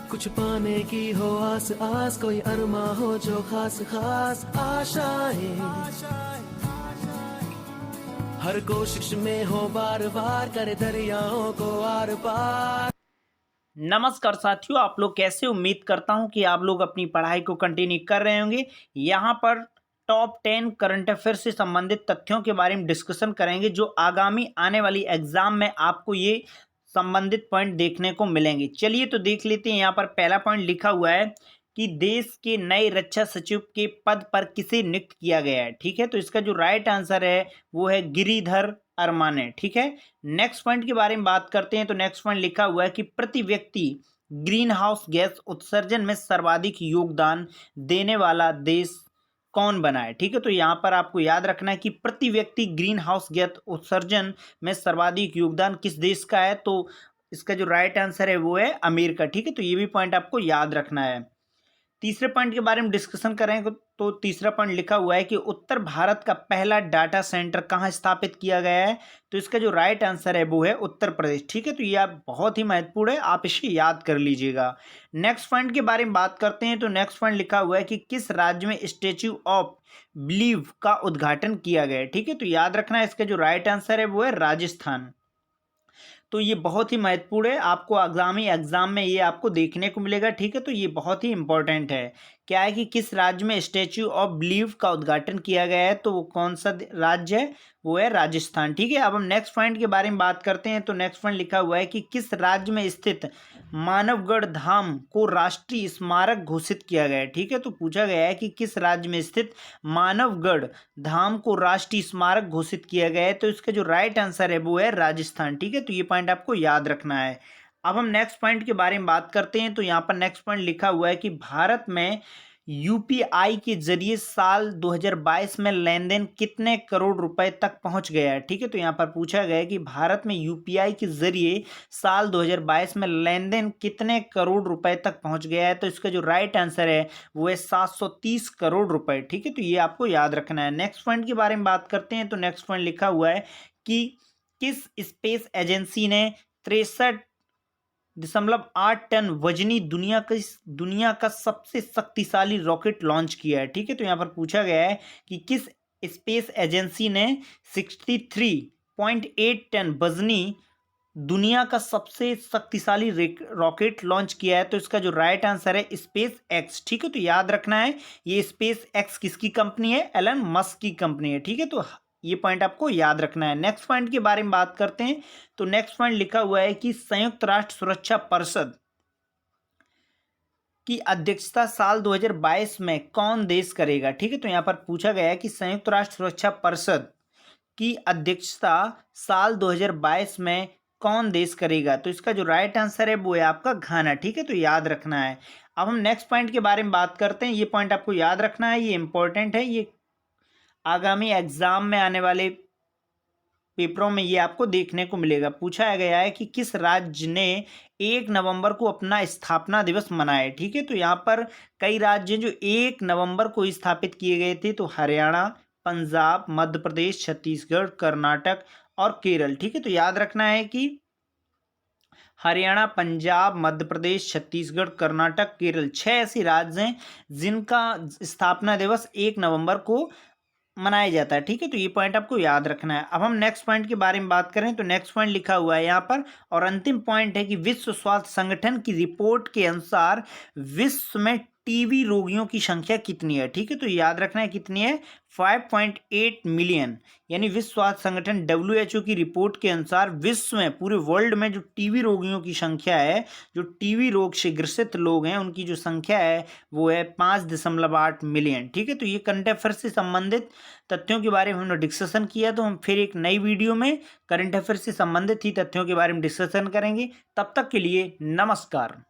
कुछ पाने की हो आस आस, कोई अरमा हो जो खास खास आशाएं, हर कोशिश में हो बार बार, करे दरियाओं को आर पार। नमस्कार साथियों, आप लोग कैसे? उम्मीद करता हूं कि आप लोग अपनी पढ़ाई को कंटिन्यू कर रहे होंगे। यहाँ पर टॉप 10 करंट अफेयर से संबंधित तथ्यों के बारे में डिस्कशन करेंगे जो आगामी आने वाली एग्जाम में आपको ये संबंधित पॉइंट देखने को मिलेंगे। चलिए तो देख लेते हैं। यहाँ पर पहला पॉइंट लिखा हुआ है कि देश के नए रक्षा सचिव के पद पर किसे नियुक्त किया गया है। ठीक है, तो इसका जो राइट आंसर है वो है गिरिधर अरमाने। ठीक है, नेक्स्ट पॉइंट के बारे में बात करते हैं। तो नेक्स्ट पॉइंट लिखा हुआ है कि प्रति व्यक्ति ग्रीन हाउस गैस उत्सर्जन में सर्वाधिक योगदान देने वाला देश कौन बना है। ठीक है, तो यहाँ पर आपको याद रखना है कि प्रति व्यक्ति ग्रीन हाउस गैस उत्सर्जन में सर्वाधिक योगदान किस देश का है। तो इसका जो राइट आंसर है वो है अमेरिका। ठीक है, तो ये भी पॉइंट आपको याद रखना है। तीसरे पॉइंट के बारे में डिस्कशन करें तो तीसरा पॉइंट लिखा हुआ है कि उत्तर भारत का पहला डाटा सेंटर कहाँ स्थापित किया गया है। तो इसका जो राइट आंसर है वो है उत्तर प्रदेश। ठीक है, तो ये आप बहुत ही महत्वपूर्ण है, आप इसे याद कर लीजिएगा। नेक्स्ट पॉइंट के बारे में बात करते हैं। तो नेक्स्ट पॉइंट लिखा हुआ है कि किस राज्य में स्टैच्यू ऑफ बिलीव का उद्घाटन किया गया है। ठीक है, तो याद रखना है इसका जो राइट आंसर है वो है राजस्थान। तो ये बहुत ही महत्वपूर्ण है, आपको आगामी एग्जाम में ये आपको देखने को मिलेगा। ठीक है, तो ये बहुत ही इंपॉर्टेंट है। क्या है कि किस राज्य में स्टैच्यू ऑफ बिलीव का उद्घाटन किया गया है, तो वो कौन सा राज्य है, वो है राजस्थान। ठीक है, अब हम नेक्स्ट पॉइंट के बारे में बात करते हैं। तो नेक्स्ट पॉइंट लिखा हुआ है कि किस राज्य में स्थित मानवगढ़ धाम को राष्ट्रीय स्मारक घोषित किया गया है। ठीक है, तो पूछा गया है कि किस राज्य में स्थित मानवगढ़ धाम को राष्ट्रीय स्मारक घोषित किया गया है। तो इसका जो राइट आंसर है वो है राजस्थान। ठीक है, तो ये पॉइंट आपको याद रखना है। अब हम नेक्स्ट पॉइंट के बारे में बात करते हैं। तो यहाँ पर नेक्स्ट पॉइंट लिखा हुआ है कि भारत में यूपीआई के जरिए साल 2022 में लेन देन कितने करोड़ रुपए तक पहुंच गया है। ठीक है, तो यहाँ पर पूछा गया है कि भारत में यूपीआई के जरिए साल 2022 में लेन देन कितने करोड़ रुपए तक पहुंच गया है। तो इसका जो राइट आंसर है वो है 730 करोड़ रुपए। ठीक है, तो ये आपको याद रखना है। नेक्स्ट पॉइंट के बारे में बात करते हैं। तो नेक्स्ट पॉइंट लिखा हुआ है कि किस स्पेस एजेंसी ने 63.8 टन वजनी दुनिया का सबसे शक्तिशाली रॉकेट लॉन्च किया है। ठीक है, तो यहाँ पर पूछा गया है कि किस स्पेस एजेंसी ने 63.8 टन वजनी दुनिया का सबसे शक्तिशाली रॉकेट लॉन्च किया है। तो इसका जो राइट आंसर है स्पेस एक्स। ठीक है, तो याद रखना है ये स्पेस एक्स किसकी कंपनी है, एलन मस्क की कंपनी है। ठीक है, तो ये पॉइंट आपको याद रखना है। नेक्स्ट पॉइंट के बारे में बात करते हैं। तो नेक्स्ट पॉइंट लिखा हुआ है कि संयुक्त राष्ट्र सुरक्षा परिषद की अध्यक्षता साल 2022 में कौन देश करेगा। ठीक है, तो यहाँ पर पूछा गया है कि संयुक्त राष्ट्र सुरक्षा परिषद की अध्यक्षता साल 2022 में कौन देश करेगा। तो इसका जो राइट आंसर है वो है आपका घाना। ठीक है, तो याद रखना है। अब हम नेक्स्ट पॉइंट के बारे में बात करते हैं। ये पॉइंट आपको याद रखना है, ये इंपॉर्टेंट है, ये आगामी एग्जाम में आने वाले पेपरों में ये आपको देखने को मिलेगा। पूछा गया है कि किस राज्य ने 1 नवंबर को अपना स्थापना दिवस मनाया है। ठीक है, तो यहाँ पर कई राज्य हैं जो 1 नवंबर को स्थापित किए गए थे। तो हरियाणा, पंजाब, मध्य प्रदेश, छत्तीसगढ़, कर्नाटक और केरल। ठीक है, तो याद रखना है कि हरियाणा, पंजाब, मध्य प्रदेश, छत्तीसगढ़, कर्नाटक, केरल 6 ऐसे राज्य हैं जिनका स्थापना दिवस 1 नवंबर को मनाया जाता है। ठीक है, तो ये पॉइंट आपको याद रखना है। अब हम नेक्स्ट पॉइंट के बारे में बात करें। तो नेक्स्ट पॉइंट लिखा हुआ है यहाँ पर और अंतिम पॉइंट है कि विश्व स्वास्थ्य संगठन की रिपोर्ट के अनुसार विश्व में टीबी रोगियों की संख्या कितनी है। ठीक है, तो याद रखना है कितनी है, 5.8 मिलियन। यानी विश्व स्वास्थ्य संगठन WHO की रिपोर्ट के अनुसार विश्व में पूरे वर्ल्ड में जो टीबी रोगियों की संख्या है, जो टीबी रोग से ग्रसित लोग हैं, उनकी जो संख्या है वो है 5.8 मिलियन। ठीक है, तो ये करंट अफेयर से संबंधित तथ्यों के बारे में हमने डिस्कशन किया। तो हम फिर एक नई वीडियो में करंट अफेयर से संबंधित ही तथ्यों के बारे में डिस्कशन करेंगे। तब तक के लिए नमस्कार।